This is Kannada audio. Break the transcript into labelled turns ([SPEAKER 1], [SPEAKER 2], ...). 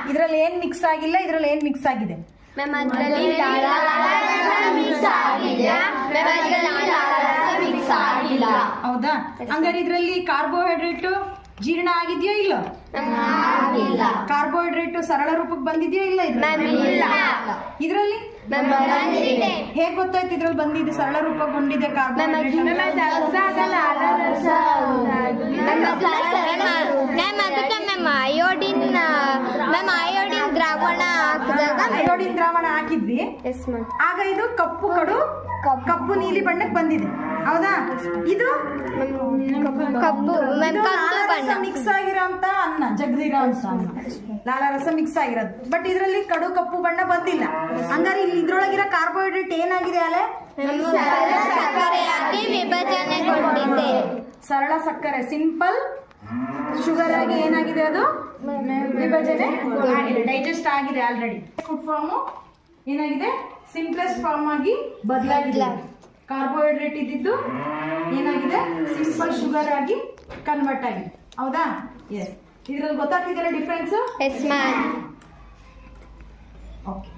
[SPEAKER 1] ಇದ್ರಲ್ಲಿ ಏನ್ ಮಿಕ್ಸ್ ಆಗಿಲ್ಲ, ಇದ್ರಲ್ಲಿ ಏನ್ ಮಿಕ್ಸ್ ಆಗಿದೆ? ಹೌದಾ? ಹಂಗಾರೆ ಇದ್ರಲ್ಲಿ ಕಾರ್ಬೋಹೈಡ್ರೇಟ್ ಜೀರ್ಣ ಆಗಿದ್ಯೋ ಇಲ್ಲ? ಕಾರ್ಬೋಹೈಡ್ರೇಟ್ ಸರಳ ರೂಪಕ್ಕೆ ಬಂದಿದ್ಯೋ ಇಲ್ಲ? ಇದ್ರಲ್ಲಿ ಹೇಗ್ ಗೊತ್ತಾಯ್ತು ಇದ್ರಲ್ಲಿ ಬಂದಿದೆ ಸರಳ ರೂಪಕ್ಕೆ ಬಂದಿದೆ ಕಾರ್ಬೋಹೈಡ್ರೇಟ್? ಅಯೋಡಿನ್ ದ್ರಾವಣ ಹಾಕಿದ್ವಿ, ಆಗ ಇದು ಕಪ್ಪು ನೀಲಿ ಬಣ್ಣಕ್ಕೆ ಬಂದಿದೆ. ಹೌದಾ? ಇದು ಮಿಕ್ಸ್ ಆಗಿರೋಂತ ಅನ್ನ, ಜಗದಿರೋ ಅನ್ನ, ಲಾಲಾರಸ ಮಿಕ್ಸ್ ಆಗಿರೋದು. ಬಟ್ ಇದರಲ್ಲಿ ಕಪ್ಪು ಬಣ್ಣ ಬಂದಿಲ್ಲ. ಹಂಗಾರೆ ಇಲ್ಲಿ ಇದ್ರೊಳಗಿರೋ ಕಾರ್ಬೋಹೈಡ್ರೇಟ್ ಏನಾಗಿದೆ ಅಲೆ? ಸರಳ ಸಕ್ಕರೆ, ಸಿಂಪಲ್ ಶುಗರ್ ಆಗಿ ಏನಾಗಿದೆ? ಅದು ವಿಭಜನೆ ಆಗಿದೆ, ಡೈಜೆಸ್ಟ್ ಆಗಿದೆ ಆಲ್ರೆಡಿ. ಫುಡ್ ಫಾರ್ಮ್ ಏನಾಗಿದೆ? ಸಿಂಪ್ಲೆಸ್ಟ್ ಫಾರ್ಮ್ ಆಗಿ ಬದಲಾಗಿದೆ. ಕಾರ್ಬೋಹೈಡ್ರೇಟ್ ಇದ್ದಿದ್ದು ಏನಾಗಿದೆ? ಸಿಂಪಲ್ ಶುಗರ್ ಆಗಿ ಕನ್ವರ್ಟ್ ಆಗಿದೆ. ಹೌದಾ? ಎಸ್. ಇದ್ರಲ್ಲಿ ಗೊತ್ತಾಗ್ತಿದೆಯಲ್ಲ ಡಿಫ್ರೆನ್ಸ್?
[SPEAKER 2] Yes ma'am.
[SPEAKER 1] ಓಕೆ.